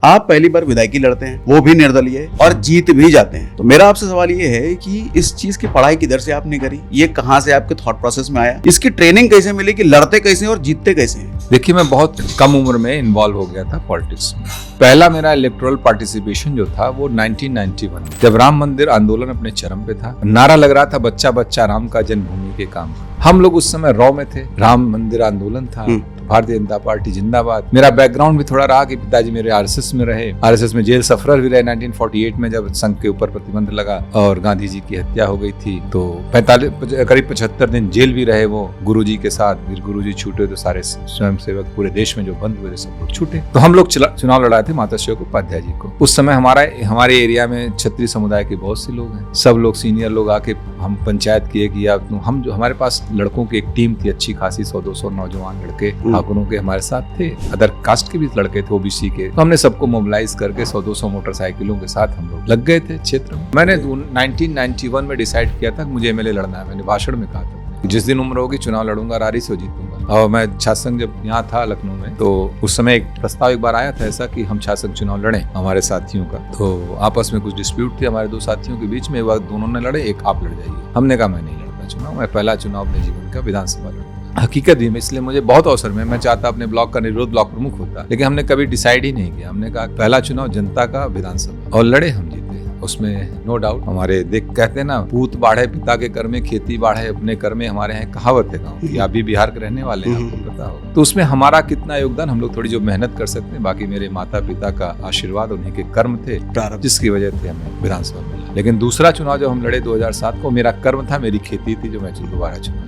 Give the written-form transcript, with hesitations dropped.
आप पहली बार विधायकी लड़ते हैं, वो भी निर्दलीय, और जीत भी जाते हैं। तो मेरा आपसे सवाल ये है कि इस चीज की पढ़ाई किधर से आपने करी, ये कहाँ से आपके थॉट प्रोसेस में आया, इसकी ट्रेनिंग कैसे मिली कि लड़ते कैसे हैं और जीतते कैसे हैं? देखिए, मैं बहुत कम उम्र में इन्वॉल्व हो गया था पॉलिटिक्स में। पहला मेरा इलेक्टोरल पार्टिसिपेशन जो था वो 1991 जब राम मंदिर आंदोलन अपने चरम पे था। नारा लग रहा था, बच्चा बच्चा राम का, जन्मभूमि के काम। हम लोग उस समय रॉ में थे, राम मंदिर आंदोलन था, भारतीय जनता पार्टी जिंदाबाद। मेरा बैकग्राउंड भी थोड़ा रहा कि पिताजी मेरे आरएसएस में रहे, आरएसएस में जेल सफरर भी रहे 1948 में जब संघ के ऊपर प्रतिबंध लगा और गांधी जी की हत्या हो गई थी। तो करीब 75 दिन जेल भी रहे वो गुरुजी के साथ। फिर गुरुजी छूटे तो सारे स्वयंसेवक पूरे देश में जो बंद हुए सब लोग छूटे। तो हम लोग चुनाव लड़ाए थे माता श्री उपाध्याय जी को। उस समय हमारे एरिया में क्षत्रिय समुदाय के बहुत से लोग हैं, सब लोग सीनियर लोग आके हम पंचायत किए कि हम जो हमारे पास लड़कों की एक टीम थी अच्छी खासी, 100-200 नौजवान लड़के ठाकुरों के हमारे साथ थे, अदर कास्ट के भी लड़के थे, ओबीसी के। तो हमने सबको मोबिलाइज करके 100-200 मोटरसाइकिलों के साथ हम लोग लग गए थे क्षेत्र में। मैंने 1991 में डिसाइड किया था कि मुझे एमएलए लड़ना है। मैंने भाषण में कहा था जिस दिन उम्र होगी चुनाव लड़ूंगा, रारी से जीतूंगा। और मैं छात्र संघ जब यहाँ था लखनऊ में, तो उस समय एक प्रस्ताव एक बार आया था ऐसा कि हम छात्र संघ चुनाव लड़े हमारे साथियों का। तो आपस में कुछ डिस्प्यूट थे हमारे दो साथियों के बीच में, दोनों ने लड़े, एक आप लड़ जाइए। हमने कहा मैं नहीं लड़ता चुनाव, मैं पहला चुनाव अपने जीवन का विधानसभा लड़ूंगा। हकीकत भी इसलिए मुझे बहुत अवसर में मैं चाहता अपने ब्लॉक का निर्विरोध ब्लॉक प्रमुख होता, लेकिन हमने कभी डिसाइड ही नहीं किया। हमने कहा पहला चुनाव जनता का विधानसभा, और लड़े, हम जीते। उसमें नो डाउट हमारे कहते हैं ना, पूत बाढ़े पिता के कर में, खेती बाढ़े अपने कर में, हमारे यहाँ कहावत है गाँव की। आप भी बिहार के रहने वाले हैं, आपको पता होगा। तो उसमें हमारा कितना योगदान, हम लोग थोड़ी जो मेहनत कर सकते हैं, बाकी मेरे माता पिता का आशीर्वाद, उन्हीं के कर्म थे जिसकी वजह से हमें विधानसभा मिला। लेकिन दूसरा चुनाव जब हम लड़े 2007 को, मेरा कर्म था, मेरी खेती थी जो मैं दोबारा चुना।